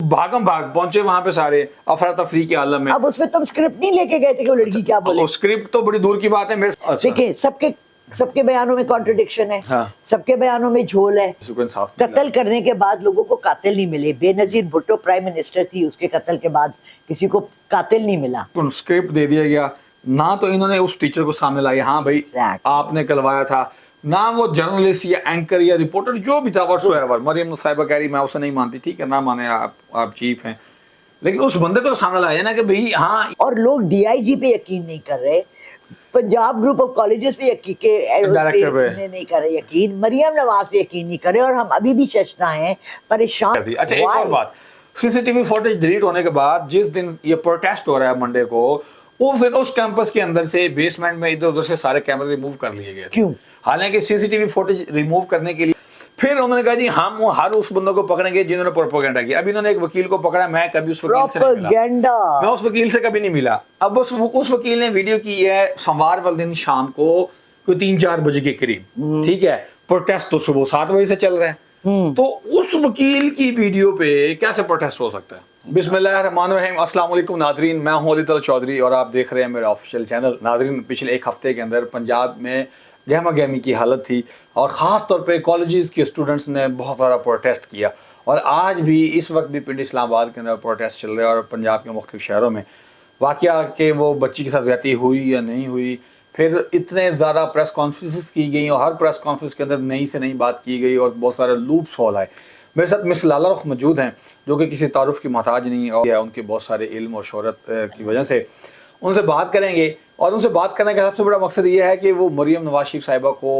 भागम भाग पहुंचे वहां पे सारे अफरा तफरी के आलम में। अब उसमें तुम स्क्रिप्ट नहीं लेके गए थे कि वो लड़की क्या बोले? स्क्रिप्ट तो बड़ी दूर की बात है मेरे। अच्छा। देखिए सबके बयानों में कॉन्ट्रडिक्शन है। हाँ। सबके बयानों में झोल है। कत्ल करने के बाद लोगों को कातिल नहीं मिले। बेनजीर भुट्टो प्राइम मिनिस्टर थी, उसके कत्ल के बाद किसी को कातिल नहीं मिला। स्क्रिप्ट दे दिया गया ना, तो इन्होंने उस टीचर को सामने लाया, हाँ भाई आपने करवाया था ना, वो जर्नलिस्ट या एंकर या रिपोर्टर जो भी था व्हाटसोएवर। मरियम साहिबा कह रही मैं उसे नहीं मानती, ठीक है ना माने, आप चीफ हैं, लेकिन उस बंदे को सामने लाया ना कि भाई हाँ। और लोग डीआईजी पे यकीन नहीं कर रहे, पंजाब ग्रुप ऑफ कॉलेजेस पे यकीन के डायरेक्टर पे नहीं कर रहे यकीन, मरियम नवाज पे यकीन नहीं कर रहे, और हम अभी भी शशना हैं, परेशान। अच्छा एक और बात, सीसीटीवी फुटेज डिलीट होने के बाद जिस दिन ये प्रोटेस्ट हो रहा है मंडे को, उस कैंपस के अंदर से बेसमेंट में इधर उधर से सारे कैमरे रिमूव कर लिए गए। क्यों? हालांकि सीसीटीवी फुटेज रिमूव करने के लिए फिर उन्होंने कहा जी हम हर उस बंदों को पकड़ेंगे जिन्होंने प्रोपेगेंडा किया। अभी इन्होंने एक वकील को पकड़ा, मैं कभी उस वकील से नहीं मिला, मैं उस वकील से कभी नहीं मिला। अब उस वकील ने वीडियो की है सोमवार वाले दिन शाम को कोई 3-4 बजे के करीब, ठीक है, प्रोटेस्ट तो सुबह 7 बजे से चल रहा है, तो उस वकील की वीडियो पे कैसे प्रोटेस्ट हो सकता है? बिस्मिल्लाहिर्रहमानिर्रहीम, अस्सलाम वालेकुम नादरीन, मैं हूं अली तला चौधरी और आप देख रहे हैं मेरा ऑफिशियल चैनल। नादरीन, पिछले एक हफ्ते के अंदर पंजाब में गहमा गहमी की हालत थी और ख़ास तौर पे कॉलेजेस के स्टूडेंट्स ने बहुत सारा प्रोटेस्ट किया, और आज भी इस वक्त भी पिंड इस्लामाबाद के अंदर प्रोटेस्ट चल रहे हैं और पंजाब के मुख्तलिफ शहरों में। वाक़या कि वो बच्ची के साथ ज़्यादती हुई या नहीं हुई, फिर इतने ज़्यादा प्रेस कॉन्फ्रेंसेस की गई और हर प्रेस कॉन्फ्रेंस के अंदर नई से नई बात की गई और बहुत सारे लूप्स होल आए। मेरे साथ मिस लाला रुख मौजूद हैं जो कि किसी तारुफ की मोहताज नहीं और उनके बहुत सारे इल्म और शोहरत की वजह से उनसे बात करेंगे। और उनसे बात करने का सबसे बड़ा मकसद ये है कि वो मरियम नवाज शरीफ साहिबा को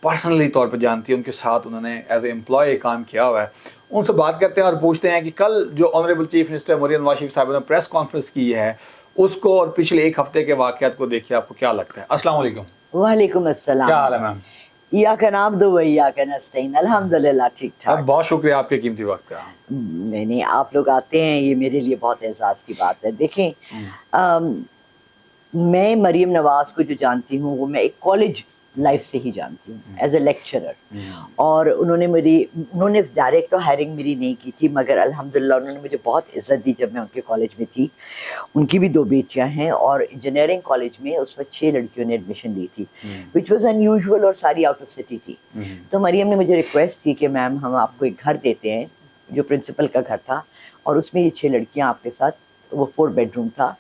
पर्सनली तौर पर जानती है, उनके साथ उन्होंने एज ए एम्प्लॉय काम किया हुआ है। उनसे बात करते हैं और पूछते हैं कि कल जो honourable chief minister Maryam Nawaz Sharif साहिबा ने प्रेस कॉन्फ्रेंस की है उसको और पिछले एक हफ्ते के वाक़यात को देखिए आपको क्या लगता है। अस्सलाम वालेकुम। वालेकुम अस्सलाम। क्या हाल है मैम? इय्याका नअब्दु व इय्याका नस्तईन, अल्हम्दुलिल्लाह ठीक ठाक। बहुत शुक्रिया आपके कीमती वक्त का। नहीं आप लोग आते हैं, ये मेरे लिए बहुत एहसास की बात है। देखें, मैं मरियम नवाज को जो जानती हूँ वो मैं एक कॉलेज लाइफ से ही जानती हूँ एज ए लेक्चरर, और उन्होंने डायरेक्ट तो हायरिंग मेरी नहीं की थी, मगर अल्हम्दुलिल्लाह उन्होंने मुझे बहुत इज्जत दी जब मैं उनके कॉलेज में थी। उनकी भी 2 बेटियां हैं और इंजीनियरिंग कॉलेज में उस पर 6 लड़कियों ने एडमिशन ली थी, विच वॉज अनयूजुअल, और सारी आउट ऑफ सिटी थी। तो मरियम ने मुझे रिक्वेस्ट की कि मैम हम आपको एक घर देते हैं, जो प्रिंसिपल का घर था, और उसमें ये 6 लड़कियाँ आपके साथ, वो 4 बेडरूम था,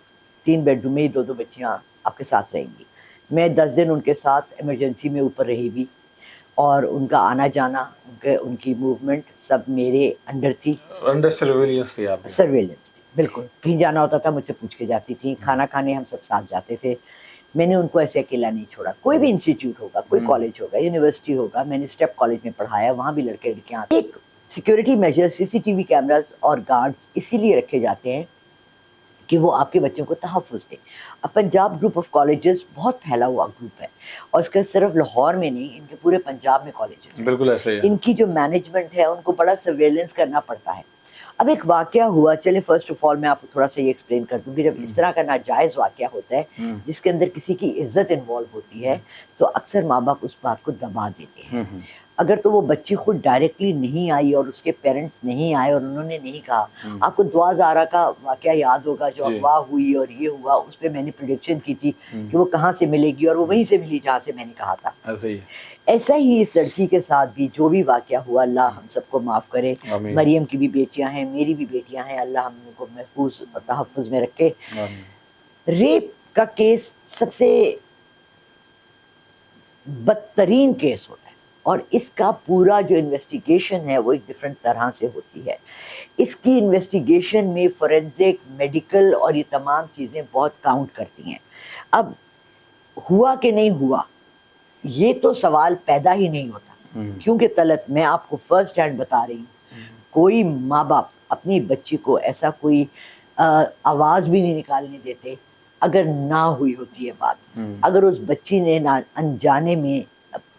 3 बेडरूम में 2-2 बच्चियाँ आपके साथ रहेंगी। मैं 10 दिन उनके साथ इमरजेंसी में ऊपर रही भी, और उनका आना जाना, उनकी मूवमेंट सब मेरे अंडर थी, अंडर सर्वेलेंस थी। आप सर्वेलेंस थी बिल्कुल। कहीं जाना होता था मुझसे पूछ के जाती थी, खाना खाने हम सब साथ जाते थे। मैंने उनको ऐसे अकेला नहीं छोड़ा। कोई भी इंस्टीट्यूट होगा, कोई कॉलेज होगा, यूनिवर्सिटी होगा, मैंने स्टेप कॉलेज में पढ़ाया, वहाँ भी लड़के लड़कियाँ। एक सिक्योरिटी मेजर, सीसीटीवी कैमरास और गार्ड्स इसीलिए रखे जाते हैं कि वो आपके बच्चों को तहफ़्फ़ुज़ दें। अब पंजाब ग्रुप ऑफ कॉलेजेस बहुत फैला हुआ ग्रुप है, और इसका सिर्फ लाहौर में नहीं, इनके पूरे पंजाब में कॉलेजेस हैं। बिल्कुल ऐसे ही है। इनकी जो मैनेजमेंट है उनको बड़ा सर्वेलेंस करना पड़ता है। अब एक वाक़या हुआ, चले फर्स्ट ऑफ ऑल मैं आपको थोड़ा सा ये एक्सप्लेन कर दूँ कि जब इस तरह का नाजायज़ वाक़या होता है जिसके अंदर किसी की इज्जत इन्वॉल्व होती है, तो अक्सर माँ बाप उस बात को दबा देते हैं। अगर तो वो बच्ची खुद डायरेक्टली नहीं आई और उसके पेरेंट्स नहीं आए और उन्होंने नहीं कहा, आपको दुआ ज़ारा का वाक़या याद होगा जो अगवा हुई और ये हुआ, उस पर मैंने प्रेडिक्शन की थी कि वो कहाँ से मिलेगी, और वो वहीं से मिली जहाँ से मैंने कहा था। ऐसा ही इस लड़की के साथ भी जो भी वाक़या हुआ, अल्लाह हम सबको माफ़ करे। मरियम की भी बेटियाँ हैं, मेरी भी बेटियाँ हैं, अल्लाह हम उनको महफूज और तहफ़्फ़ुज़ में रखे। रेप का केस सबसे बदतरीन केस होता है, और इसका पूरा जो इन्वेस्टिगेशन है वो एक डिफरेंट तरह से होती है। इसकी इन्वेस्टिगेशन में फोरेंसिक, मेडिकल और ये तमाम चीज़ें बहुत काउंट करती हैं। अब हुआ कि नहीं हुआ, ये तो सवाल पैदा ही नहीं होता, क्योंकि तलत मैं आपको फर्स्ट हैंड बता रही हूँ, कोई माँ बाप अपनी बच्ची को ऐसा कोई आवाज़ भी नहीं निकालने देते अगर ना हुई होती है बात। अगर उस बच्ची ने ना अनजाने में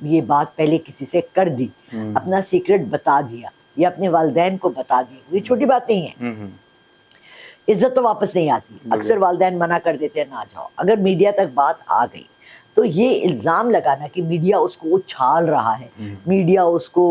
ये बात पहले किसी से कर दी, अपना सीक्रेट बता दिया या अपने वालिदैन को बता दी, ये छोटी बात नहीं है। इज्जत तो वापस नहीं आती, अक्सर वालिदैन मना कर देते हैं ना जाओ। अगर मीडिया तक बात आ गई तो ये इल्ज़ाम लगाना कि मीडिया उसको उछाल रहा है, मीडिया उसको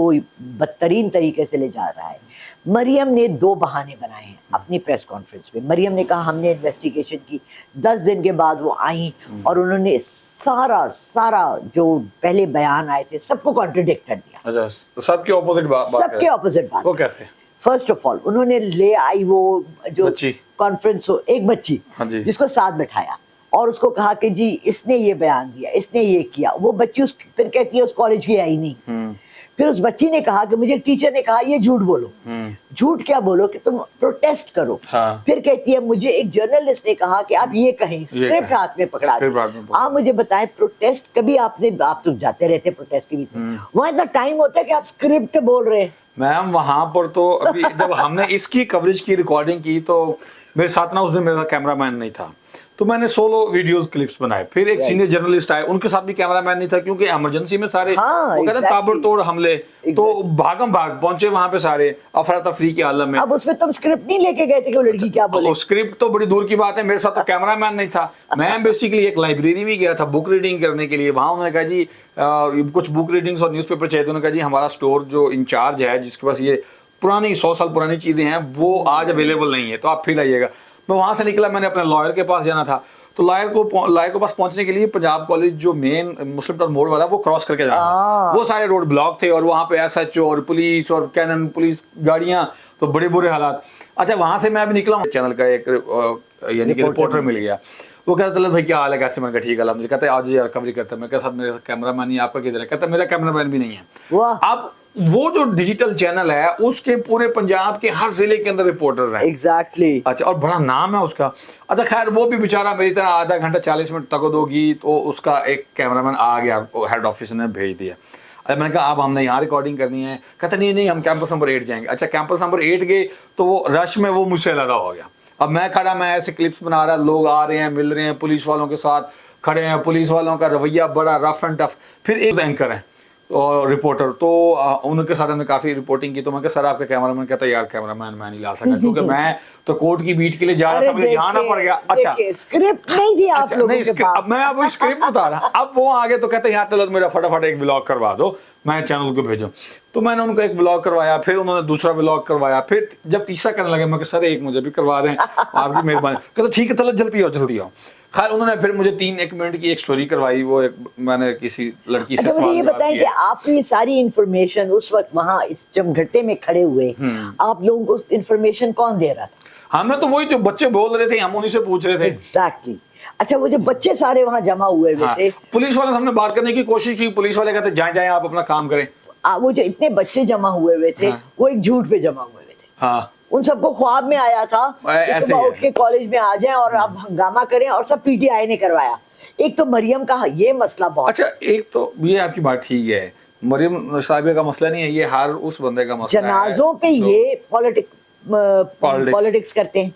बदतरीन तरीके से ले जा रहा है, مریم نے 2 بہانے بنائے ہیں اپنی پریس کانفرنس میں. مریم نے کہا ہم نے انویسٹیگیشن کی, 10 دن کے بعد وہ آئیں اور انہوں نے سارا جو پہلے بیان آئے تھے سب کو کانٹرڈکٹ کر دیا. اچھا, سب کے اپوزٹ بات, سب کے اپوزٹ بات. وہ کیسے؟ فرسٹ آف آل انہوں نے لے آئی وہ جو کانفرنس ہو, ایک بچی جس کو ساتھ بٹھایا اور اس کو کہا کہ جی اس نے یہ بیان دیا, اس نے یہ کیا. وہ بچی پھر کہتی ہے اس کالج کی آئی نہیں. پھر اس بچی نے کہا کہ مجھے ٹیچر نے کہا یہ جھوٹ بولو. جھوٹ کیا بولو کہ تم پروٹیسٹ کرو. پھر کہتی ہے مجھے ایک جرنلسٹ نے کہا کہ آپ یہ کہیں, اسکرپٹ ہاتھ میں پکڑا دیں. آپ مجھے بتائیں پروٹیسٹ کبھی آپ تو جاتے رہتے پروٹیسٹ کے بیچ میں, وہاں اتنا ٹائم ہوتا ہے کہ آپ اسکرپٹ بول رہے ہیں. میم وہاں پر تو ابھی جب ہم نے اس کی کوریج کی ریکارڈنگ کی تو میرے ساتھ نا اس دن میرا کیمرہ مین نہیں تھا, تو میں نے سولو ویڈیوز کلپس بنائے. پھر ایک سینئر جرنلسٹ آئے, ان کے ساتھ بھی کیمرہ مین نہیں تھا کیونکہ ایمرجنسی میں سارے وہ کہتے ہیں تابڑ توڑ حملے, تو بھاگم بھاگ پہنچے وہاں پہ سارے افراتفری کے عالم میں. اب اس میں تم اسکرپٹ نہیں لے کے گئے تھے کہ وہ لڑکی کیا بولے؟ اسکرپٹ تو بڑی دور کی بات ہے, میرے ساتھ تو کیمرہ مین نہیں تھا. میں بیسیکلی ایک لائبریری بھی گیا تھا بک ریڈنگ کرنے کے لیے. وہاں انہوں نے کہا جی کچھ بک ریڈنگس اور نیوز پیپر چاہیے. انہوں نے کہا جی ہمارا اسٹور جو انچارج ہے جس کے پاس یہ پرانی 100 سال پرانی چیزیں ہیں وہ آج اویلیبل نہیں ہے, تو آپ پھر آئیے گا. میں وہاں سے نکلا, میں نے اپنے لائر کے پاس جانا تھا, تو لائر کے پاس پہنچنے کے لیے پنجاب کالج جو مین مسلم ٹاؤن موڑ والا وہ کراس کر کے جانا تھا. وہ سارے روڈ بلاک تھے اور وہاں پہ ایس ایچ او اور پولیس اور کینن پولیس گاڑیاں, تو بڑے برے حالات. اچھا وہاں سے میں ابھی نکلا ہوں, چینل کا ایک یعنی کہ رپورٹر مل گیا. وہ کہتا طلعت بھائی کیا حال ہے, کیسے؟ میں نے کہا ٹھیک ہے. مجھے کہتا ہے آج ریکوری کرتا ہے. میں کہا ساتھ میرے کیمرہ مین نہیں, آپ کا کدھر ہے؟ کہتا میرا کیمرہ مین بھی نہیں ہے. اب وہ جو ڈیجیٹل چینل ہے اس کے پورے پنجاب کے ہر ضلع کے اندر رپورٹر ہیں. ایگزیکٹلی. اچھا, اور بڑا نام ہے اس کا. اچھا خیر وہ بھی بیچارہ میری طرح آدھا گھنٹہ 40 منٹ تک دو گی, تو اس کا ایک کیمرہ مین آ گیا, ہیڈ آفس نے بھیج دیا. اچھا میں نے کہا اب ہم نے یہاں ریکارڈنگ کرنی ہے. کہتا نہیں ہم کیمپس نمبر 8 جائیں گے. اچھا کیمپس نمبر 8 گئے تو وہ رش میں وہ مجھ سے لگا ہو گیا. اب میں کھڑا, میں ایسے کلپس بنا رہا, لوگ آ رہے ہیں مل رہے ہیں, پولیس والوں کے ساتھ کھڑے ہیں, پولیس والوں کا رویہ بڑا رف اینڈ ٹف. پھر ایک اینکر ہیں اور رپورٹر, تو ان کے ساتھ ہم نے کافی رپورٹنگ کی. تو میں کہا سر آپ کا کیمرہ مین؟ کہتا یار کیمرہ مین میں نہیں لا سکا کیونکہ میں تو کورٹ کی بیٹ کے لیے جا رہا تھا, مجھے جانا پڑ گیا. اچھا اسکرپٹ نہیں تھی آپ لوگوں کے پاس. اب میں اب وہ اسکرپٹ بتا رہا. اب وہ آگے تو کہتے ہیں یار طلعت میرا فٹافٹ ایک بلاگ کروا دو, میں چینل کو بھیجوں. تو میں نے ان کو ایک بلاگ کروایا, پھر انہوں نے دوسرا بلاگ کروایا, پھر جب تیسرا کرنے لگے میں کہ سر ایک مجھے بھی کروا دیں, آپ کی مہربانی. کہتے ٹھیک ہے طلعت جلدی آؤ. خیر انہوں نے پھر مجھے 1 منٹ کی ایک سٹوری کروائی. وہ میں نے کسی لڑکی سے مجھے یہ بتائیں کہ آپ یہ ساری انفارمیشن اس وقت وہاں اس جمگھٹے میں کھڑے ہوئے آپ لوگوں کو انفارمیشن کون دے رہا تھا؟ ہمیں تو وہی جو بچے بول رہے تھے ہم انہیں سے پوچھ رہے تھے. ایگزیکٹلی. اچھا وہ جو بچے سارے وہاں جمع ہوئے تھے, پولیس والے ہم نے بات کرنے کی کوشش کی, پولیس والے کہتے جائیں آپ اپنا کام کریں. وہ جو اتنے بچے جمع ہوئے تھے وہ ایک جھوٹ پہ جمع ہوئے تھے. ہاں ان سب کو خواب میں آیا تھا کہ صبح اٹھ کے کالج میں آ جائیں اور اب ہنگامہ کریں, اور سب پی ٹی آئی نے کروایا. ایک تو مریم کا یہ مسئلہ بہت. اچھا ایک تو یہ آپ کی بات ٹھیک ہے, مریم صاحبہ کا مسئلہ نہیں ہے, یہ ہر اس بندے کا مسئلہ ہے. جنازوں پہ یہ پالیٹکس کرتے ہیں,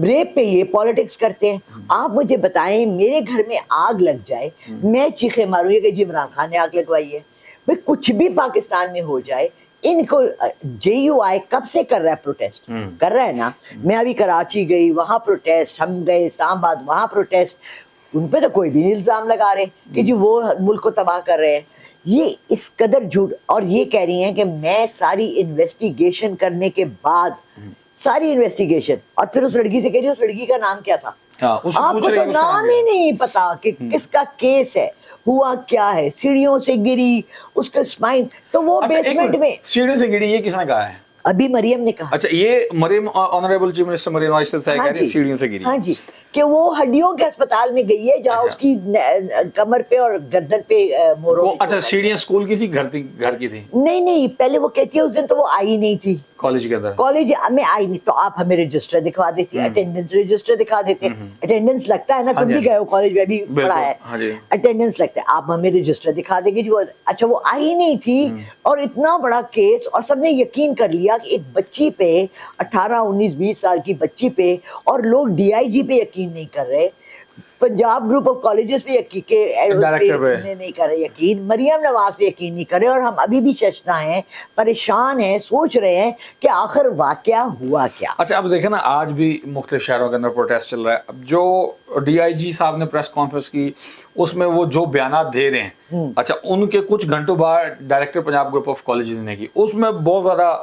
ریپ پہ یہ پالیٹکس کرتے ہیں. آپ مجھے بتائیں میرے گھر میں آگ لگ جائے, میں چیخے ماروں یہ کہ جی عمران خان نے آگ لگوائی ہے. بھائی کچھ بھی پاکستان میں ہو جائے, ان کو جے یو آئی کب سے کر رہا ہے پروٹیسٹ, کر رہا ہے نا. میں ابھی کراچی گئی, وہاں پروٹیسٹ, ہم گئے اسلام آباد, وہاں پروٹیسٹ. ان پہ تو کوئی بھی نہیں الزام لگا رہے کہ جی وہ ملک کو تباہ کر رہے ہیں. یہ اس قدر جھوٹ, اور یہ کہہ رہی ہیں کہ میں ساری انویسٹیگیشن کرنے کے بعد, ساری انویسٹیگیشن, اور پھر اس لڑکی سے کہہ رہی اس لڑکی کا نام کیا تھا؟ آپ کو تو نام ہی نہیں پتا کہ کس کا کیس ہے, ہوا کیا ہے. سیڑھیوں سے گری, اس کا اسپائن, تو وہ بیسمنٹ میں سیڑھیوں سے گری, یہ کس نے کہا ہے؟ ابھی مریم نے کہا. اچھا یہ مریم honourable chief minister Maryam Nawaz Sharif کہہ رہی ہے سیڑھیوں سے گری. ہاں جی, کہ وہ ہڈیوں کے اسپتال میں گئی ہے جہاں اس کی کمر پہ اور گردن پہ موروں. اچھا سیڑھیاں اسکول کی تھی گھر کی تھی؟ نہیں پہلے وہ کہتی ہے اس دن تو وہ آئی نہیں تھی کالج کے اندر, کالج میں آئی نہیں. تو آپ ہمیں رجسٹر دکھوا دیتی, اٹینڈنس رجسٹر دکھا دیتے. اٹینڈنس لگتا ہے نا, تم بھی گئے ہو کالج میں بھی پڑھا ہے, اٹینڈنس لگتا ہے. آپ ہمیں رجسٹر دکھا دیں گے جو. اچھا وہ آئی نہیں تھی, اور اتنا بڑا کیس, اور سب نے یقین کر لیا کہ ایک بچی پہ 18 19 20 سال کی بچی پہ, اور لوگ ڈی آئی جی پہ یقین نہیں کر رہے, پنجاب گروپ آف کالجز پہ نہیں کر رہے یقین, مریم نواز پہ یقین نہیں کر رہے. اور ہم ابھی بھی ششنا ہیں, پریشان ہیں, سوچ رہے ہیں کہ آخر واقعہ ہوا کیا. اچھا اب دیکھیں نا, آج بھی مختلف شہروں کے اندر پروٹیسٹ چل رہا ہے. اب جو ڈی آئی جی صاحب نے پریس کانفرنس کی, اس میں وہ جو بیانات دے رہے ہیں, اچھا ان کے کچھ گھنٹوں بعد director Punjab group of colleges نے کی, اس میں بہت زیادہ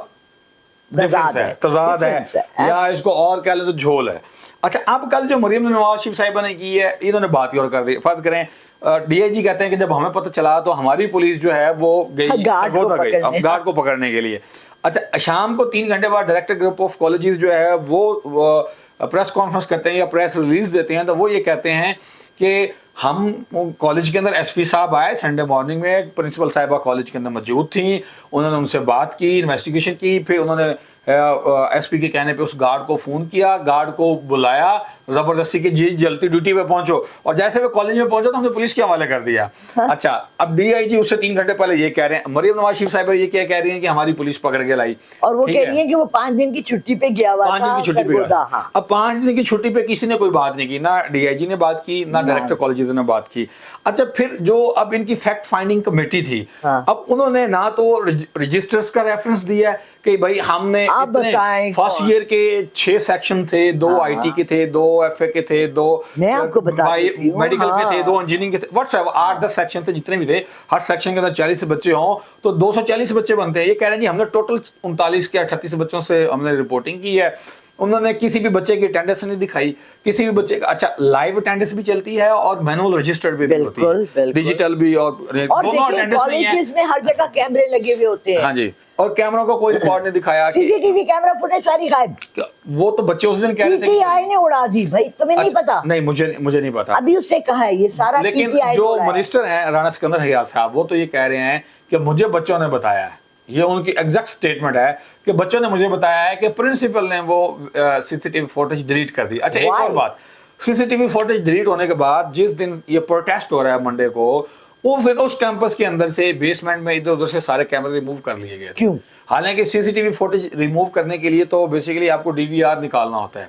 तजाद है या इसको और कह ले तो झोल है। अच्छा, अब कल जो मरियम नवाज शरीफ साहिबा ने की है, इन्होंने बात ही और कर दी। फर्ज करें डीआईजी कहते हैं कि जब हमें पता चला तो हमारी पुलिस जो है वो गई सरगोदा गई अब गार्ड को पकड़ने के लिए। अच्छा, शाम को 3 घंटे बाद डायरेक्टर ग्रुप ऑफ कॉलेजेस जो है वो प्रेस कॉन्फ्रेंस करते हैं या प्रेस रिलीज देते हैं, तो वो ये कहते हैं कि हम कॉलेज के अंदर एसपी साहब आए संडे मॉर्निंग में, प्रिंसिपल साहिबा कॉलेज के अंदर मौजूद थी, उन्होंने उनसे बात की, इन्वेस्टिगेशन की, फिर उन्होंने एसपी के कहने पे उस गार्ड को फोन किया, गार्ड को बुलाया जबरदस्ती की, जी जल्दी ड्यूटी पे पहुंचो, और जैसे वो कॉलेज में पहुंचा तो हमने पुलिस के हवाले कर दिया। अच्छा, अब डीआईजी उससे 3 घंटे पहले ये कह रहे हैं, मरियम नवाज शरीफ साहिबा ये क्या कह रही हैं कि हमारी पुलिस पकड़ के लाई, और वो कह रही है कि वो 5 दिन की छुट्टी पे गया हुआ था, 5 दिन की छुट्टी पे गया। हाँ। अब 5 दिन की छुट्टी पे किसी ने कोई बात नहीं की, ना डीआईजी ने बात की, ना डायरेक्टर कॉलेजेस ने बात की। अच्छा, फिर जो अब इनकी फैक्ट फाइंडिंग कमेटी थी, अब उन्होंने ना तो रजिस्टर्स का रेफरेंस दिया है कि भाई हमने इतने फर्स्ट ईयर के 6 सेक्शन थे, 2 आईटी के थे, 2 एफए के थे, 2 मेडिकल के थे, 2 इंजीनियरिंग के थे, व्हाट्सएप 8-10 सेक्शन थे, जितने भी थे, हर सेक्शन के अंदर 40 बच्चे हों तो 240 बच्चे बनते हैं। ये कह रहे हैं जी हमने टोटल 39 के 38 बच्चों से हमने रिपोर्टिंग की है। उन्होंने किसी भी बच्चे की अटेंडेंस नहीं दिखाई, किसी भी बच्चे का। अच्छा, लाइव अटेंडेंस भी चलती है और मैनुअल रजिस्टर्ड भी होती है, डिजिटल भी, और दोनों अटेंडेंस नहीं है। कॉलेजेस में हर जगह कैमरे लगे हुए होते हैं। हाँ जी, और कैमरों को कोई रिकॉर्ड नहीं दिखाया, सीसीटीवी कैमरा फुटेज सारी गायब। वो तो बच्चे उस दिन कह रहे थे पीटीआई ने उड़ा दी भाई, तुम्हें नहीं पता? नहीं, मुझे नहीं पता, अभी उससे कहा है ये सारा। लेकिन जो मिनिस्टर हैं राणा सिकंदर हयात साहब, वो तो ये कह रहे हैं कि मुझे बच्चों ने बताया है, ये उनकी एग्जैक्ट स्टेटमेंट है कि बच्चों ने मुझे बताया है कि प्रिंसिपल ने वो सीसीटीवी फुटेज डिलीट कर दी। अच्छा, एक और बात, सीसीटीवी फुटेज डिलीट होने के बाद जिस दिन ये प्रोटेस्ट हो रहा है मंडे को, वो फिर उस कैंपस के अंदर से बेसमेंट में इधर उधर से सारे कैमरे रिमूव कर लिए गए। क्यों? हालांकि सीसीटीवी फुटेज रिमूव करने के लिए तो बेसिकली आपको डीवीआर निकालना होता है,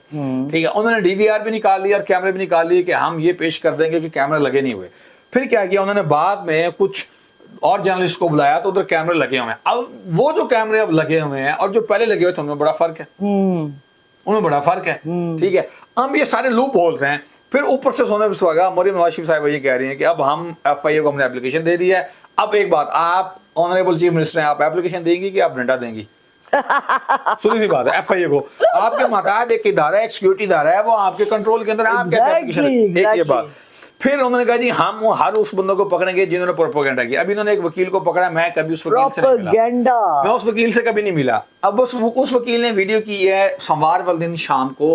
ठीक है। उन्होंने डीवीआर भी निकाल लिया और कैमरे भी निकाल लिए कि हम ये पेश कर देंगे कि कैमरे लगे नहीं हुए। फिर क्या किया उन्होंने, बाद में कुछ और जर्नलिस्ट को बुलाया तो उधर कैमरे लगे हुए हैं। अब वो जो कैमरे अब लगे हुए हैं और जो पहले लगे हुए थे उनमें बड़ा फर्क है, उनमें बड़ा फर्क है, ठीक है। अब ये सारे लूप होल्स हैं। फिर ऊपर से सोने पर सुहागा मरियम नवाज शरीफ साहिबा ये कह रही हैं कि अब हम एफआईए को हमने एप्लीकेशन दे दी है। अब एक बात, आप ऑनरेबल चीफ मिनिस्टर हैं, आप एप्लीकेशन देंगी कि आप डंडा देंगी? सीधी सी बात है, एफआईए को आपके माताहत एक इदारा है, एक सिक्योरिटी इदारा है, वो आपके कंट्रोल के अंदर, आप क्या एप्लीकेशन, एक ये बात। फिर उन्होंने कहा जी हम हर उस बंदों को पकड़ेंगे जिन्होंने प्रोपेगेंडा किया। अभी इन्होंने एक वकील को पकड़ा, मैं कभी उस वकील से नहीं मिला, मैं उस वकील से कभी नहीं मिला। अब उस वकील ने वीडियो की है सोमवार वाले दिन शाम को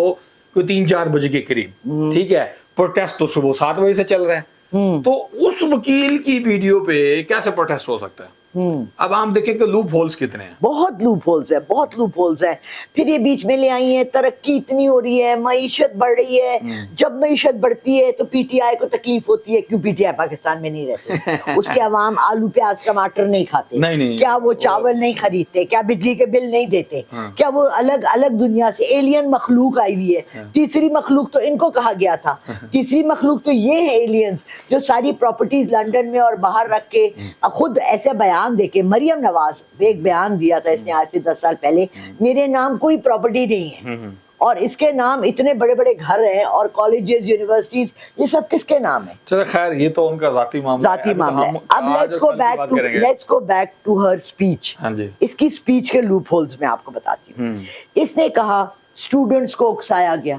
कोई 3-4 बजे के करीब, ठीक है। प्रोटेस्ट तो सुबह 7 बजे से चल रहा है, तो उस वकील की वीडियो पे कैसे प्रोटेस्ट हो सकता है? अब आप देखें कि लूप होल्स कितने हैं, बहुत लूप होल्स है, बहुत लूप होल्स है। फिर ये बीच में ले आई है, तरक्की इतनी हो रही है, मईशत बढ़ रही है। जब मईशत बढ़ती है तो पीटीआई को तकलीफ होती है, क्यों पीटीआई पाकिस्तान में नहीं रहते, उसके अवाम आलू प्याज टमाटर नहीं खाते, नहीं, क्या वो चावल नहीं खरीदते, क्या बिजली के बिल नहीं देते, क्या वो अलग अलग दुनिया से एलियन मखलूक आई हुई है। तीसरी मखलूक तो इनको कहा गया था, तीसरी मखलूक तो ये है एलियंस जो सारी प्रॉपर्टीज लंदन में और बाहर रख के खुद ऐसे बयान देके। मरियम नवाज ने एक बयान दिया था इसने आज से 10 साल पहले, मेरे नाम कोई प्रॉपर्टी नहीं है और इसके नाम इतने बड़े बड़े घर हैं और कॉलेजेस, यूनिवर्सिटीज, ये सब किसके नाम है? चलो खैर, ये तो उनका जाती मामला है। अब let's go back to her speech. हाँ जी, इसकी स्पीच के लूप होल्स में आपको बताती हूँ। इसने कहा स्टूडेंट्स को उकसाया गया।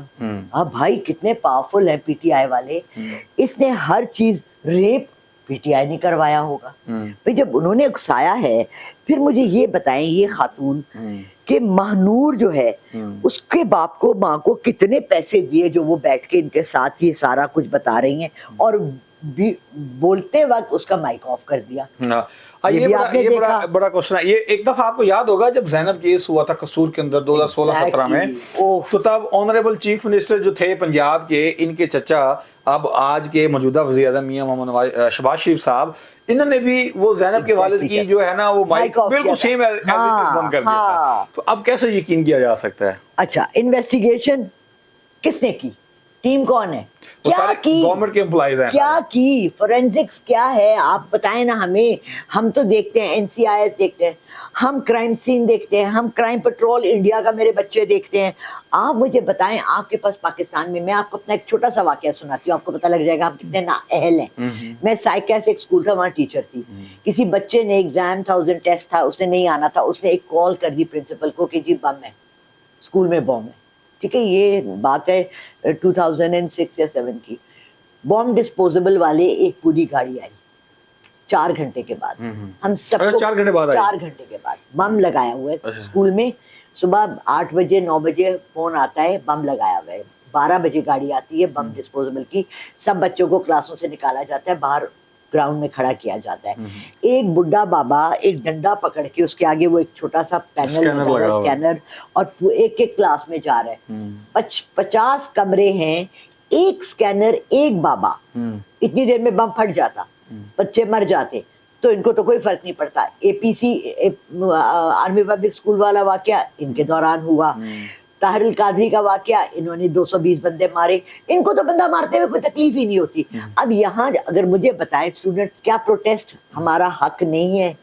अब भाई कितने पावरफुल है पीटीआई वाले। इसने हर चीज, रेप पीटीआई ने करवाया होगा भाई, जब उन्होंने उकसाया है। फिर मुझे ये बताएं, ये खातून कि महनूर जो है उसके बाप को, माँ को कितने पैसे दिए जो वो बैठ के इनके साथ ये सारा कुछ बता रही हैं, और बोलते वक्त उसका माइक ऑफ कर दिया। ये बड़ा क्वेश्चन है। ये एक दफा आपको याद होगा जब ज़ैनब केस हुआ था कसूर के अंदर 2016-17 में, तो तब ऑनरेबल चीफ मिनिस्टर जो थे पंजाब के, इनके चचा अब आज के मौजूदा वज़ीर आज़म मियां मोहम्मद शहबाज शरीफ साहब, इन्होंने भी वो ज़ैनब के वालिद की जो है ना वो माइक बिल्कुल सेम बंद कर दिया था। तो अब कैसे यकीन किया जा सकता है? अच्छा, इन्वेस्टिगेशन किसने की? टीम कौन है, वो क्या सारे की, गवर्नमेंट के एम्प्लॉइज हैं। क्या की, फोरेंसिक्स क्या है आप बताएं ना हमें। हम तो देखते हैं NCIS देखते हैं, हम क्राइम सीन देखते हैं, हम क्राइम पेट्रोल इंडिया का मेरे बच्चे देखते हैं। आप मुझे बताएं आपके पास पाकिस्तान में, मैं आपको अपना एक छोटा सा वाकया सुनाती हूँ, आपको पता लग जाएगा हम कितने नाअहल हैं। मैं साइकेस एक स्कूल था, वहाँ टीचर थी। किसी बच्चे ने एग्जाम था उस दिन, टेस्ट था, उसने नहीं आना था, उसने एक कॉल कर दी प्रिंसिपल को कि जी बम है, स्कूल में बम है। ठीक है, ये बात है 2006 या 7 की। बॉम्ब डिस्पोजेबल वाले एक पूरी गाड़ी आई 4 घंटे के बाद। हम सबको 4 घंटे बाद आई? 4 घंटे के बाद बम लगाया हुआ है स्कूल में। सुबह 8 बजे 9 बजे फोन आता है बम लगाया हुआ है, 12 बजे गाड़ी आती है बम डिस्पोजेबल की, सब बच्चों को क्लासों से निकाला जाता है, बाहर ग्राउंड में खड़ा किया जाता है। एक बुढ़ा बाबा एक डंडा पकड़ के, उसके आगे वो एक छोटा सा पैनल लगा हुआ है, स्कैनर, और एक एक क्लास में जा रहा है। 50 कमरे हैं, एक स्कैनर, एक बाबा। इतनी देर में बम फट जाता, बच्चे मर जाते, तो इनको तो कोई फर्क नहीं पड़ता। APC आर्मी पब्लिक स्कूल वाला वाकया इनके दौरान हुआ। ताहिर कादरी का वाकया, इन्होंने 220 बंदे मारे, इनको तो बंदा मारते हुए कोई तकलीफ ही नहीं होती। अब यहाँ अगर मुझे बताएं स्टूडेंट्स, क्या प्रोटेस्ट हमारा हक नहीं है,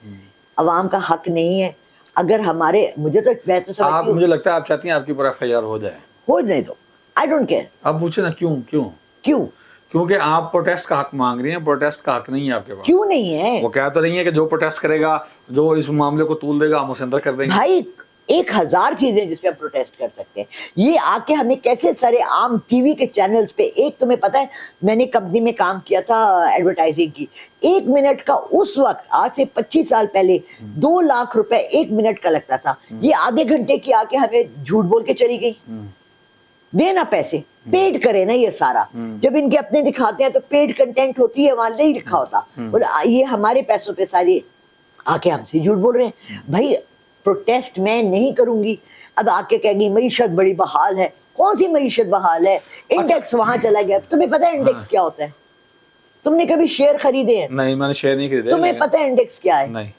अवाम का हक नहीं है? अगर हमारे, मुझे तो मैं तो समझती हूँ, मुझे लगता है आप चाहती हैं आपकी ऊपर FIR हो जाए। हो नहीं दो, आई डोंट केयर। अब पूछे ना क्यों क्यों क्यों? क्योंकि आप प्रोटेस्ट का हक मांग रही हैं, प्रोटेस्ट का हक नहीं है आपके पास। क्यों नहीं है? वो कह तो रही है कि जो प्रोटेस्ट करेगा, जो इस मामले को तूल देगा, हम उसे अंदर कर देंगे। भाई 1000 चीजें जिसपे हम प्रोटेस्ट कर सकते हैं। ये आके हमें कैसे सारे आम टीवी के चैनल्स पे, एक तुम्हें पता है मैंने कंपनी में काम किया था एडवर्टाइजिंग की, 1 मिनट का उस वक्त, आज से 25 साल पहले 2 लाख रुपए 1 मिनट का लगता था। ये आधे घंटे की आके हमें झूठ बोल के चली गई। देना पैसे, पेड करे ना ये सारा। जब इनके अपने दिखाते हैं तो पेड कंटेंट होती है, वहां नहीं लिखा होता। ये हमारे पैसों पे सारे आके हमसे झूठ बोल रहे हैं। भाई प्रोटेस्ट मैं नहीं करूंगी, अब आके कहेगी मईशत बड़ी बहाल है। कौन सी मईशत बहाल है? इंडेक्स वहां चला गया। तुम्हें पता है इंडेक्स क्या होता है? तुमने कभी शेयर खरीदे हैं? नहीं, मैंने शेयर नहीं खरीदे। तुम्हें पता है इंडेक्स क्या है? नहीं।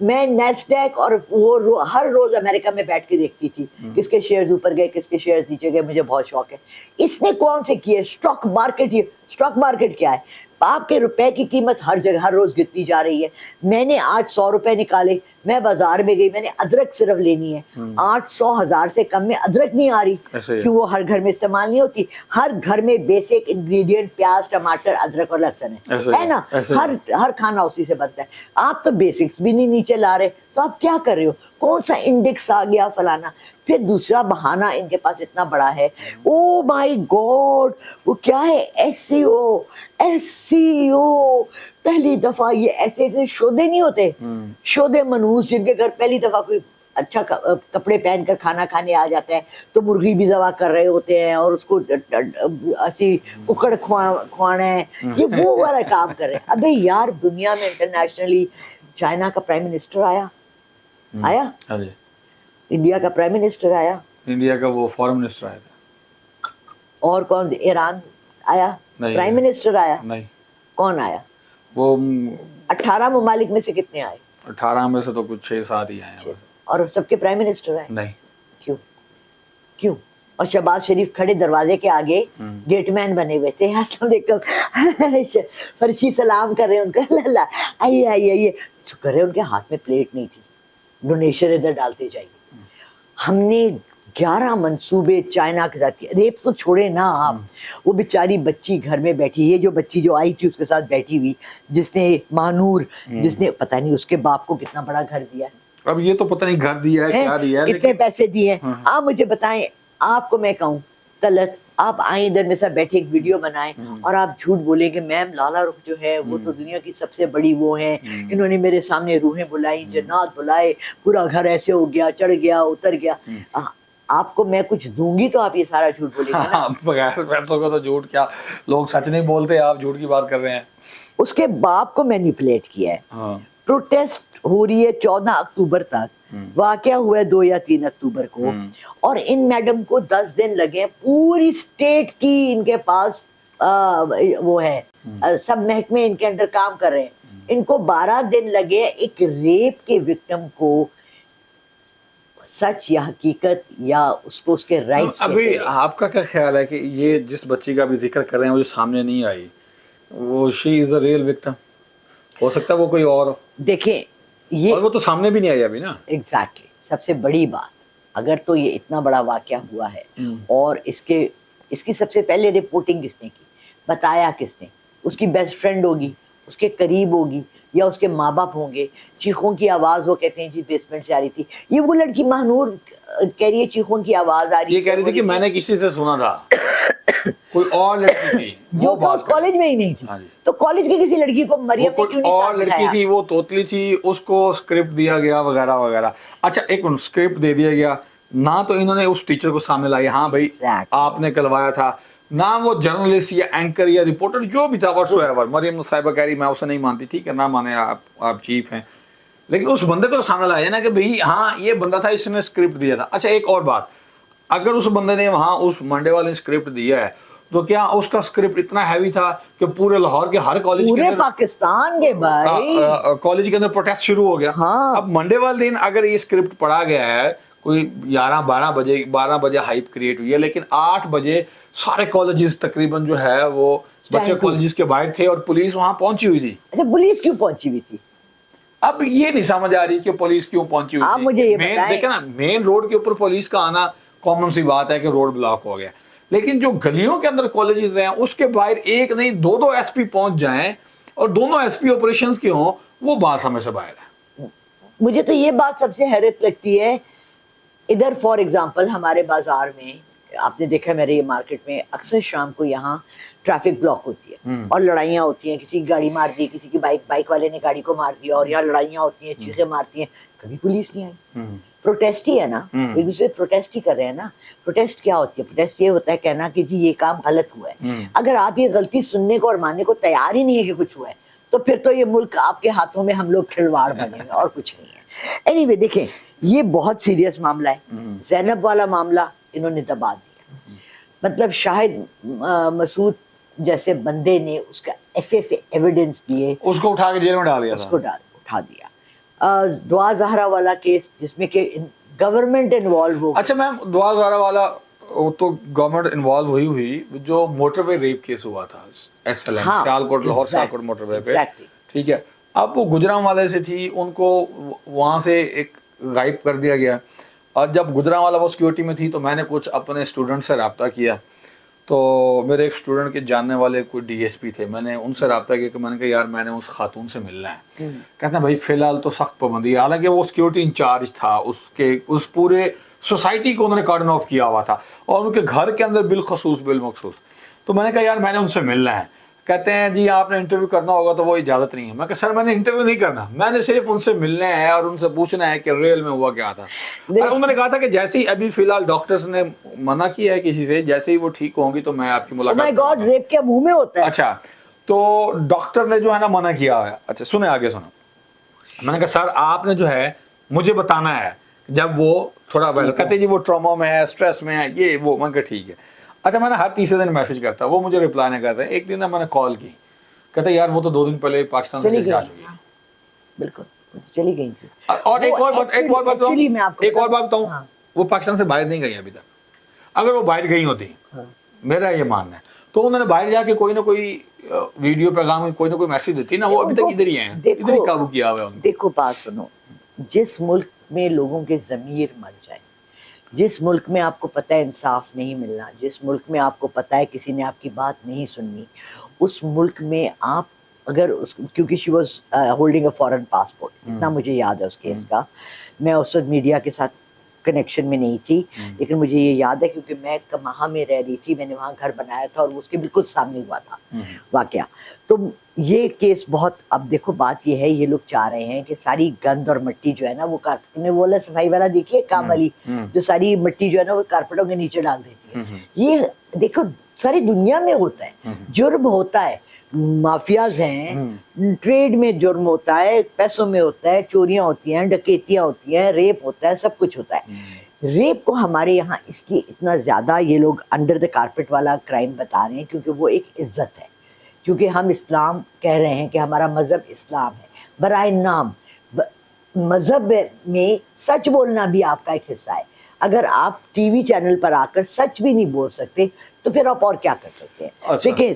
मैं नेस्डैक और वो हर रोज अमेरिका में बैठ के देखती थी किसके शेयर्स ऊपर गए, किसके शेयर्स नीचे गए। मुझे बहुत शौक है। इसने कौन से किए? Stock market. ये स्टॉक मार्केट क्या है? आपके रुपए की कीमत हर जगह हर रोज गिरती जा रही है। मैंने आज 100 रुपए निकाले, मैं बाजार में गई, मैंने अदरक सिर्फ लेनी है, 800 1000 से कम में अदरक नहीं आ रही। क्यों? वो हर घर में इस्तेमाल नहीं होती। हर घर में बेसिक इंग्रेडिएंट प्याज, टमाटर, अदरक और लहसुन है ना? हर खाना उसी से बनता है। आप तो बेसिक्स भी नहीं नीचे ला रहे, तो आप क्या कर रहे हो? कौन सा इंडेक्स आ गया फलाना? फिर दूसरा बहाना इनके पास इतना बड़ा है, ओ माय गॉड, वो क्या है, SCO। पहली दफा ये ऐसे शोधे नहीं होते, शोधे मनहूस, जिनके घर पहली दफा कोई अच्छा कपड़े पहनकर खाना खाने आ जाता है, तो मुर्गी भी ज़बह कर रहे होते हैं और उसको ऐसी कुकड़ खुआना है, ये वो वाला काम कर रहे हैं। अबे यार, दुनिया में इंटरनेशनली चाइना का प्राइम मिनिस्टर आया, इंडिया का प्राइम मिनिस्टर आया, इंडिया का वो फॉरेन मिनिस्टर आया था, और कौन? ईरान आया, प्राइम मिनिस्टर आया? नहीं। कौन आया? वो 18 ममालिक में से कितने आए? 18 में से तो कुछ 6-7 ही आए। और सबके प्राइम मिनिस्टर आए? नहीं। क्यों? और शहबाज शरीफ खड़े दरवाजे के आगे गेटमैन बने हुए थे, फर्शी सलाम कर रहे हैं उनका, ला आइए आइए आइए कर रहे। उनके हाथ में प्लेट नहीं थी, डोनेशन इधर डालते जाइए। हमने 11 मंसूबे चाइना के साथ किए। रेप तो छोड़े ना आप, वो बेचारी बच्ची घर में बैठी, ये जो बच्ची जो आई थी उसके साथ बैठी हुई, जिसने महानूर, जिसने पता नहीं उसके बाप को कितना बड़ा घर दिया है। अब ये तो पता नहीं घर दिया है क्या दिया है, कितने पैसे दिए हैं। आप मुझे बताएं, आपको मैं कहूँ तलत, आप आए इधर में सब बैठे एक वीडियो बनाएं और आप झूठ बोलेंगे मैम लाला रुख जो है वो तो दुनिया की सबसे बड़ी वो है, इन्होंने मेरे सामने रूहें बुलाई, जन्नात बुलाए, पूरा घर ऐसे हो गया, चढ़ गया, उतर गया। आपको मैं कुछ दूंगी तो आप ये सारा झूठ बोलेंगे ना? बगैर पैसों का तो झूठ क्या, लोग सच नहीं बोलते, आप झूठ की बात कर रहे हैं। उसके बाप को मैनिपुलेट किया है। प्रोटेस्ट हो रही है 14 अक्टूबर तक, वाकया हुआ है 2 या 3 अक्टूबर को, और इन मैडम को 10 दिन लगे। पूरी स्टेट की इनके पास वो है, सब महकमे इनके अंडर काम कर रहे हैं। इनको 12 दिन लगे एक रेप के विक्टिम को सच या हकीकत या उसको उसके राइट्स अभी आपका क्या ख्याल है कि ये जिस बच्ची का भी जिक्र कर रहे हैं वो जो सामने नहीं आई, वो she is the real victim? हो सकता है वो कोई और हो। देखें ये और वो तो सामने भी नहीं आई अभी ना। एग्जैक्टली सबसे बड़ी बात, अगर तो ये इतना बड़ा वाकया हुआ है और इसकी सबसे पहले रिपोर्टिंग किसने की, बताया किसने? उसकी बेस्ट फ्रेंड होगी, उसके करीब होगी, या उसके माँ बाप होंगे। चीखों की आवाज वो कहते हैं जी बेसमेंट से आ रही थी, ये वो लड़की महानूर कह रही है चीखों की आवाज आ रही ये कह रही थी कि मैंने किसी से सुना था कोई और लड़की थी जो कि उस कॉलेज में ही नहीं थी। हाँ जी। तो कॉलेज की किसी लड़की को मरियम ने क्यों नहीं और साथ लड़की बिठाया? थी, वो तोतली थी, उसको स्क्रिप्ट दिया गया वगैरह वगैरह। अच्छा एक स्क्रिप्ट दे दिया गया ना, तो इन्होंने उस टीचर को सामने लाया, हाँ भाई Exactly. आपने करवाया था ना, वो जर्नलिस्ट या एंकर या रिपोर्टर जो भी था व्हाटसोएवर, मरियम साहिबा कह रही मैं उसे नहीं मानती, ठीक है ना माने आप चीफ हैं, लेकिन उस बंदे को तो सामने लाया ना कि भाई हाँ ये बंदा था, इसने स्क्रिप्ट दिया था। अच्छा एक और बात, अगर उस बंदे ने वहाँ उस मंडे वाले ने स्क्रिप्ट दिया है तो क्या उसका स्क्रिप्ट इतना हैवी था कि पूरे लाहौर के हर कॉलेज पूरे पाकिस्तान के भाई कॉलेज के अंदर प्रोटेस्ट शुरू हो गया। हाँ। अब मंडे वाले दिन अगर ये स्क्रिप्ट पढ़ा गया है, कोई 12 बजे हाइप क्रिएट हुई है, लेकिन 8 बजे सारे कॉलेजेस तकरीबन जो है वो बच्चे कॉलेजेस के बाहर थे और पुलिस वहां पहुंची हुई थी। अच्छा पुलिस क्यों पहुंची हुई थी? अब ये नहीं समझ आ रही कि पुलिस क्यों पहुंची हुई आप थी। मुझे ये बताएं। देखे ना, मेन रोड के ऊपर पुलिस का आना कॉमन सी बात है कि रोड ब्लॉक हो गया, लेकिन जो गलियों के अंदर कॉलेजेस हैं उसके बाहर एक नहीं दो एसपी पहुंच जाएं और दोनों एसपी ऑपरेशंस के हों, वो बात समझ से बाहर है। मुझे तो ये बात सबसे हैरत लगती है, इधर फॉर एग्जांपल हमारे बाजार में आपने देखा मेरे ये मार्केट में अक्सर शाम को यहाँ ट्रैफिक ब्लॉक होती है और लड़ाइयाँ होती हैं, किसी की गाड़ी मार दी, किसी की बाइक वाले ने गाड़ी को मार दिया और यहाँ लड़ाइयाँ होती हैं, चीखें मारती हैं, कभी पुलिस नहीं आई। प्रोटेस्ट ही है ना, एक दूसरे प्रोटेस्ट ही कर रहे हैं ना। प्रोटेस्ट क्या होती है? प्रोटेस्ट ये होता है कहना कि जी ये काम गलत हुआ है। अगर आप ये गलती सुनने को और मानने को तैयार ही नहीं है कि कुछ हुआ है, तो फिर तो ये मुल्क आपके हाथों में हम लोग खिलवाड़ बनेंगे और कुछ नहीं है। एनीवे देखें ये बहुत सीरियस मामला है। ज़ैनब वाला मामला इन्होंने दबा दिया, मतलब शाहिद मसूद जैसे बंदे ने उसका ऐसे एविडेंस दिए, उसको उठा के जेल में डाल दिया, उसको उठा दिया। दुआ ज़हरा वाला केस जिसमें कि गवर्नमेंट इन्वॉल्व हो। अच्छा मैम, दुआ ज़हरा वाला वो तो गवर्नमेंट इन्वॉल्व हुई, जो मोटरवे रेप केस हुआ था एसएलएम हाँ, सियालकोट लाहौर सियालकोट मोटरवे पे, exactly. ठीक है। अब वो गुजरांवाले से थी, उनको वहां से एक गायब कर दिया गया, और जब गुजरांवाला वो सिक्योरिटी में थी तो मैंने कुछ अपने स्टूडेंट से रब्ता किया, तो मेरे एक स्टूडेंट के जानने वाले कोई डीएसपी थे, मैंने उनसे रब्ता किया कि मैंने कहा यार मैंने उस खातून से मिलना है। कहते हैं भाई फिलहाल तो सख्त पाबंदी है, हालांकि वो सिक्योरिटी इंचार्ज था, उसके उस पूरे सोसाइटी को उन्होंने कार्डन ऑफ किया हुआ था और उनके घर के अंदर बिलमखसूस। तो मैंने कहा यार मैंने उनसे मिलना है। कहते हैं जी आपने इंटरव्यू करना होगा तो वो इजाज़त नहीं है। मैं कहा सर मैंने इंटरव्यू नहीं करना, मैंने सिर्फ उनसे मिलना है और उनसे पूछना है कि रियल में हुआ क्या था। और उन्होंने कहा था कि जैसे ही अभी फिलहाल डॉक्टर्स ने मना किया है किसी से, जैसे ही वो ठीक होंगी तो मैं आपकी मुलाकात। माय गॉड, रेप क्या मुंह में होता है? अच्छा तो डॉक्टर ने जो है ना मना किया है। अच्छा सुने आगे सुनो। मैंने कहा सर आपने जो है मुझे बताना है जब वो थोड़ा कहते जी वो ट्रॉमा में है, स्ट्रेस में है, ये वो। मैं कहा ठीक है। अच्छा मैंने हर तीसरे दिन मैसेज करता, वो मुझे रिप्लाई नहीं करता। एक दिन मैंने कॉल की, कहता यार वो तो 2 दिन पहले पाकिस्तान से जा चुकी है। बिल्कुल चली गई थी। और एक और बात बताऊं, वो पाकिस्तान से बाहर नहीं गई अभी तक। अगर वो बाहर गई होती, मेरा ये मानना है, तो उन्होंने बाहर जाके कोई ना कोई वीडियो पैगाम में कोई ना कोई मैसेज देती ना। वो अभी तक इधर ही हैं, इधर ही काबू किया हुआ है उनको। देखो बात सुनो, जिस मुल्क में लोगों के ज़मीर मर जाए, जिस मुल्क में आपको पता है इंसाफ नहीं मिलना, जिस मुल्क में आपको पता है किसी ने आपकी बात नहीं सुननी, उस मुल्क में आप अगर क्योंकि she was holding a foreign passport, इतना मुझे याद है उस केस का। मैं उस वक्त मीडिया के साथ कनेक्शन में नहीं थी, लेकिन मुझे ये याद है क्योंकि मैं कमाहा में रह रही थी, मैंने वहाँ घर बनाया था और उसके बिल्कुल सामने हुआ था वाकया। तो ये केस बहुत, अब देखो बात ये है, ये लोग चाह रहे हैं कि सारी गंद और मिट्टी जो है ना वो कारपेट में, बोला सफाई वाला देखिए काम वाली, जो सारी मिट्टी जो है ना वो कारपेटों के नीचे डाल देती है। ये देखो सारी दुनिया में होता है, जुर्म होता है, माफियाज हैं, ट्रेड में जुर्म होता है, पैसों में होता है, चोरियां होती हैं, डकैतियां होती हैं, रेप होता है, सब कुछ होता है। रेप को हमारे यहाँ इसलिए इतना ज्यादा ये लोग अंडर द कारपेट वाला क्राइम बता रहे हैं क्योंकि वो एक इज्जत है, क्योंकि हम इस्लाम कह रहे हैं कि हमारा मजहब इस्लाम है, बराए नाम मजहब में सच बोलना भी आपका एक हिस्सा है। अगर आप टीवी चैनल पर आकर सच भी नहीं बोल सकते तो फिर आप और क्या कर सकते हैं? अच्छा। देखिए,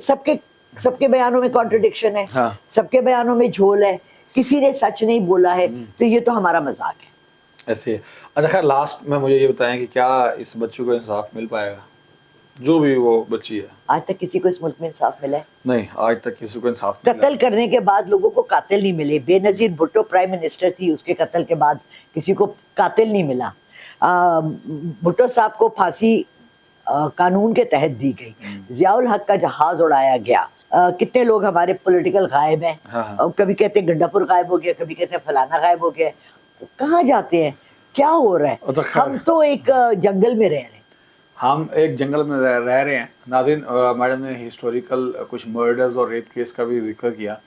सबके बयानों में कॉन्ट्रडिक्शन है, हाँ। सबके बयानों में झोल है, किसी ने सच नहीं बोला है, तो ये तो हमारा मजाक है। ऐसे है। अच्छा खैर, लास्ट में मुझे ये बताएं कि क्या इस बच्ची को इंसाफ मिल पाएगा, जो भी वो बच्ची है? आज तक किसी को इस मुल्क में इंसाफ मिला है? नहीं, आज तक किसी को इंसाफ नहीं कत्ल मिला। करने के बाद लोगों को कातिल नहीं मिले। बेनजीर भुट्टो प्राइम मिनिस्टर थी, उसके कत्ल के बाद किसी को कातिल नहीं मिला। भुट्टो साहब को फांसी कानून के तहत दी गई। जियाउल हक का जहाज उड़ाया गया। कितने लोग हमारे पॉलिटिकल गायब हैं। हाँ। कभी कहते हैं गंडापुर गायब हो गया, कभी कहते हैं फलाना गायब हो गया। कहाँ जाते हैं, क्या हो रहा है? अच्छा, खैर। हम तो एक जंगल में रह रहे हैं। हम एक जंगल में रह रहे हैं। नाज़रीन, मैडम ने हिस्टोरिकल कुछ मर्डर्स और रेप केस का भी जिक्र किया।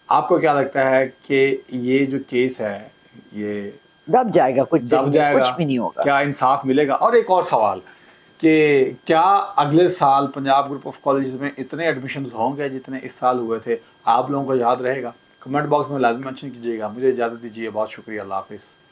आपको क्या लगता है कि ये जो केस है ये दब जाएगा, कुछ दिन दब में, जाएगा? कुछ भी नहीं होगा। क्या इंसाफ मिलेगा? और एक और सवाल कि क्या अगले साल पंजाब ग्रुप ऑफ कॉलेज में इतने एडमिशन्स होंगे जितने इस साल हुए थे? आप लोगों को याद रहेगा? कमेंट बॉक्स में लाजमी मेंशन कीजिएगा। मुझे इजाज़त दीजिए, बहुत शुक्रिया, अल्लाह हाफिज़।